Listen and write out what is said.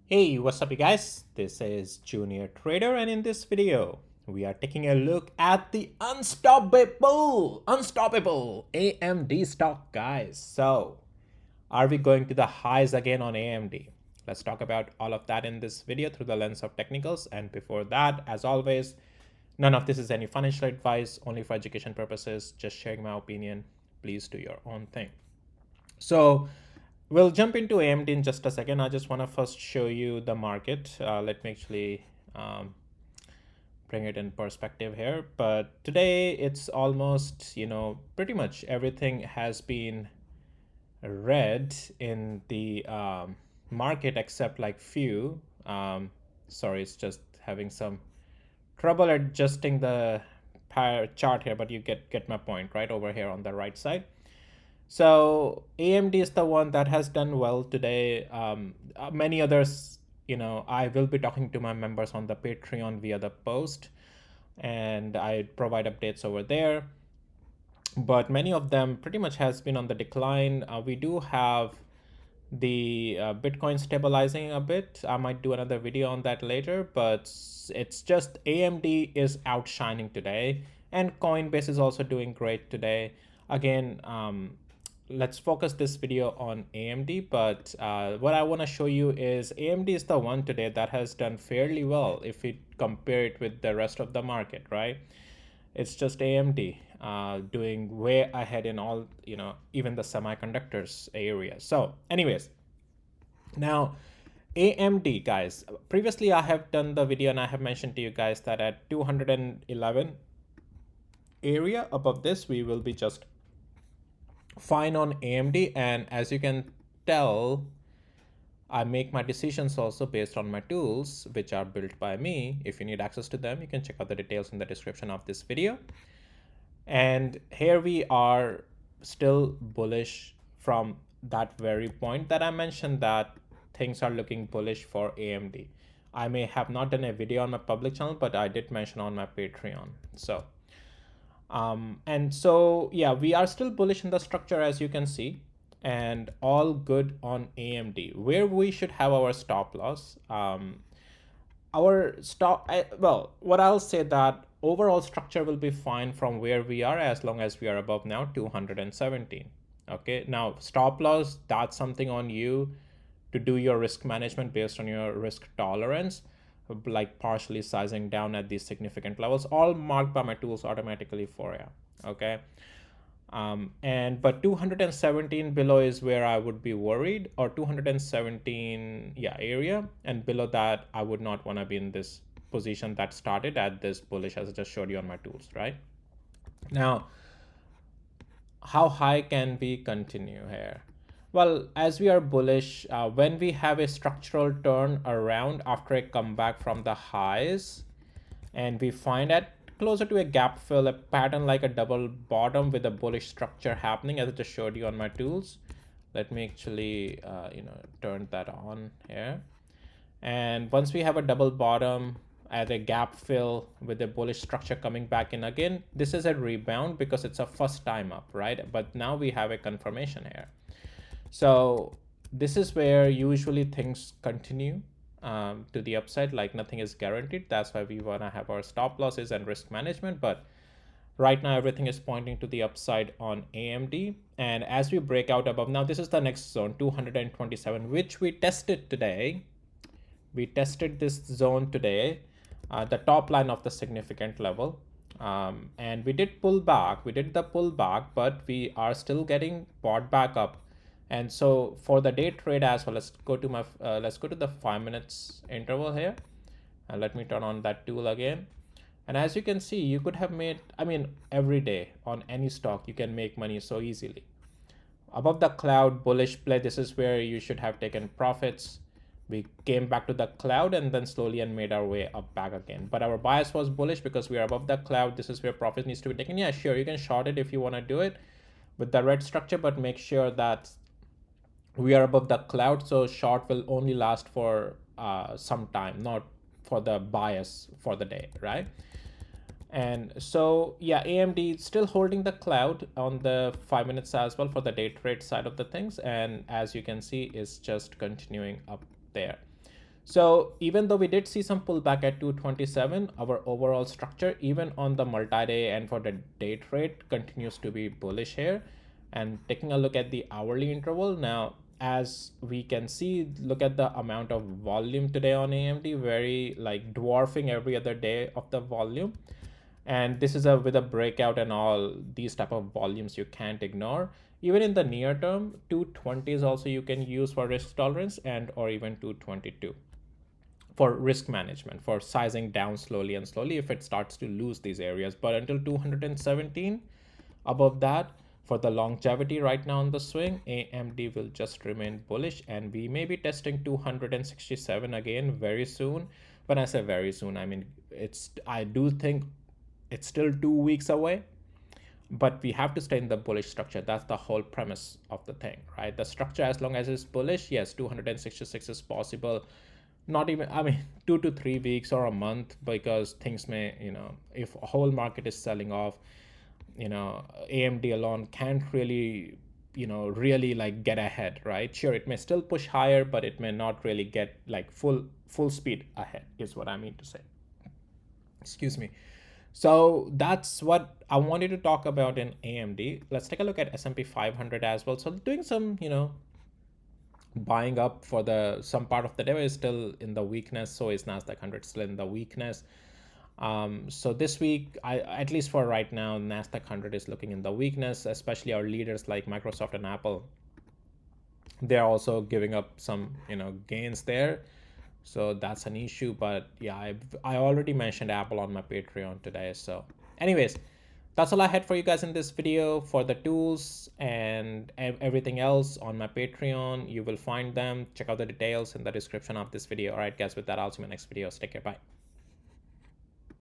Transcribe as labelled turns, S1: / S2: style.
S1: Hey, what's up you guys? This is Junior Trader and in this video, we are taking a look at the unstoppable AMD stock guys. So, are we going to the highs again on AMD? Let's talk about all of that in this video through the lens of technicals. And before that, as always, none of this is any financial advice, only for education purposes, just sharing my opinion. Please do your own thing. So we'll jump into AMD in just a second. I just want to first show you the market. Let me actually bring it in perspective here. But today it's almost, pretty much everything has been red in the market except like few. Sorry, it's just having some trouble adjusting the chart here, but you get my point right over here on the right side. So AMD is the one that has done well today. Many others, I will be talking to my members on the Patreon via the post, and I provide updates over there. But many of them pretty much has been on the decline. We do have the Bitcoin stabilizing a bit. I might do another video on that later, but it's just AMD is outshining today, and Coinbase is also doing great today. Again, let's focus this video on AMD, but what I want to show you is AMD is the one today that has done fairly well if we compare it with the rest of the market, right? It's just AMD doing way ahead in all, even the semiconductors area. So anyways, now AMD guys, previously I have done the video and I have mentioned to you guys that at 211 area above this, we will be just fine on AMD. And as you can tell, I make my decisions also based on my tools, which are built by me. If you need access to them, you can check out the details in the description of this video. And here we are still bullish from that very point that I mentioned, that things are looking bullish for AMD. I may have not done a video on my public channel, but I did mention on my Patreon. So yeah, we are still bullish in the structure, as you can see, and all good on AMD. Where we should have our stop loss, our stop, well, what I'll say that overall structure will be fine from where we are, as long as we are above now 217. Okay, now stop loss, that's something on you to do your risk management based on your risk tolerance, like partially sizing down at these significant levels, all marked by my tools automatically for you. Okay, and but 217 below is where I would be worried, or 217 area, and below that I would not want to be in this position that started at this bullish, as I just showed you on my tools. Right now, how high can we continue here? Well, as we are bullish, when we have a structural turn around after a comeback from the highs, and we find at closer to a gap fill, a pattern like a double bottom with a bullish structure happening, as I just showed you on my tools. Let me actually turn that on here. And once we have a double bottom at a gap fill with a bullish structure coming back in again, this is a rebound because it's a first time up, right? But now we have a confirmation here. So this is where usually things continue to the upside, like nothing is guaranteed. That's why we want to have our stop losses and risk management. But right now, everything is pointing to the upside on AMD. And as we break out above, now this is the next zone, 227, which we tested today. We tested this zone today, the top line of the significant level. And we did pull back. We did the pullback, but we are still getting bought back up. And so for the day trade as well, let's go to the 5 minutes interval here, and let me turn on that tool again. And as you can see, you could have made, every day on any stock you can make money so easily. Above the cloud, bullish play, this is where you should have taken profits. We came back to the cloud and then slowly and made our way up back again, but our bias was bullish because we are above the cloud. This is where profit needs to be taken. Yeah, sure, you can short it if you want to do it with the red structure, but make sure that we are above the cloud, so short will only last for some time, not for the bias for the day, right? And so yeah, AMD still holding the cloud on the 5 minutes as well for the day trade side of the things, and as you can see, is just continuing up there. So even though we did see some pullback at 227, our overall structure, even on the multi-day and for the day trade, continues to be bullish here. And taking a look at the hourly interval now, as we can see, look at the amount of volume today on AMD, very like dwarfing every other day of the volume. And this is a with a breakout and all these type of volumes you can't ignore. Even in the near term, 220 is also you can use for risk tolerance, and or even 222 for risk management, for sizing down slowly and slowly if it starts to lose these areas. But until 217, above that, for the longevity right now on the swing, AMD will just remain bullish, and we may be testing 267 again very soon. When I say very soon, I mean I do think it's still 2 weeks away, but we have to stay in the bullish structure. That's the whole premise of the thing, right? The structure, as long as it's bullish, yes, 266 is possible. Not even, I mean, 2 to 3 weeks or a month, because things may, if a whole market is selling off, AMD alone can't really, really like get ahead, right? Sure, it may still push higher, but it may not really get like full speed ahead, is what I mean to say. Excuse me. So that's what I wanted to talk about in AMD. Let's take a look at S&P 500 as well. So doing some, buying up for the some part of the day is still in the weakness. So is Nasdaq 100 still in the weakness. So this week, at least for right now, Nasdaq 100 is looking in the weakness, especially our leaders like Microsoft and Apple. They're also giving up some, gains there. So that's an issue. But yeah, I already mentioned Apple on my Patreon today. So anyways, that's all I had for you guys in this video. For the tools and everything else on my Patreon, you will find them. Check out the details in the description of this video. All right, guys, with that, I'll see you in my next video. Take care. Bye.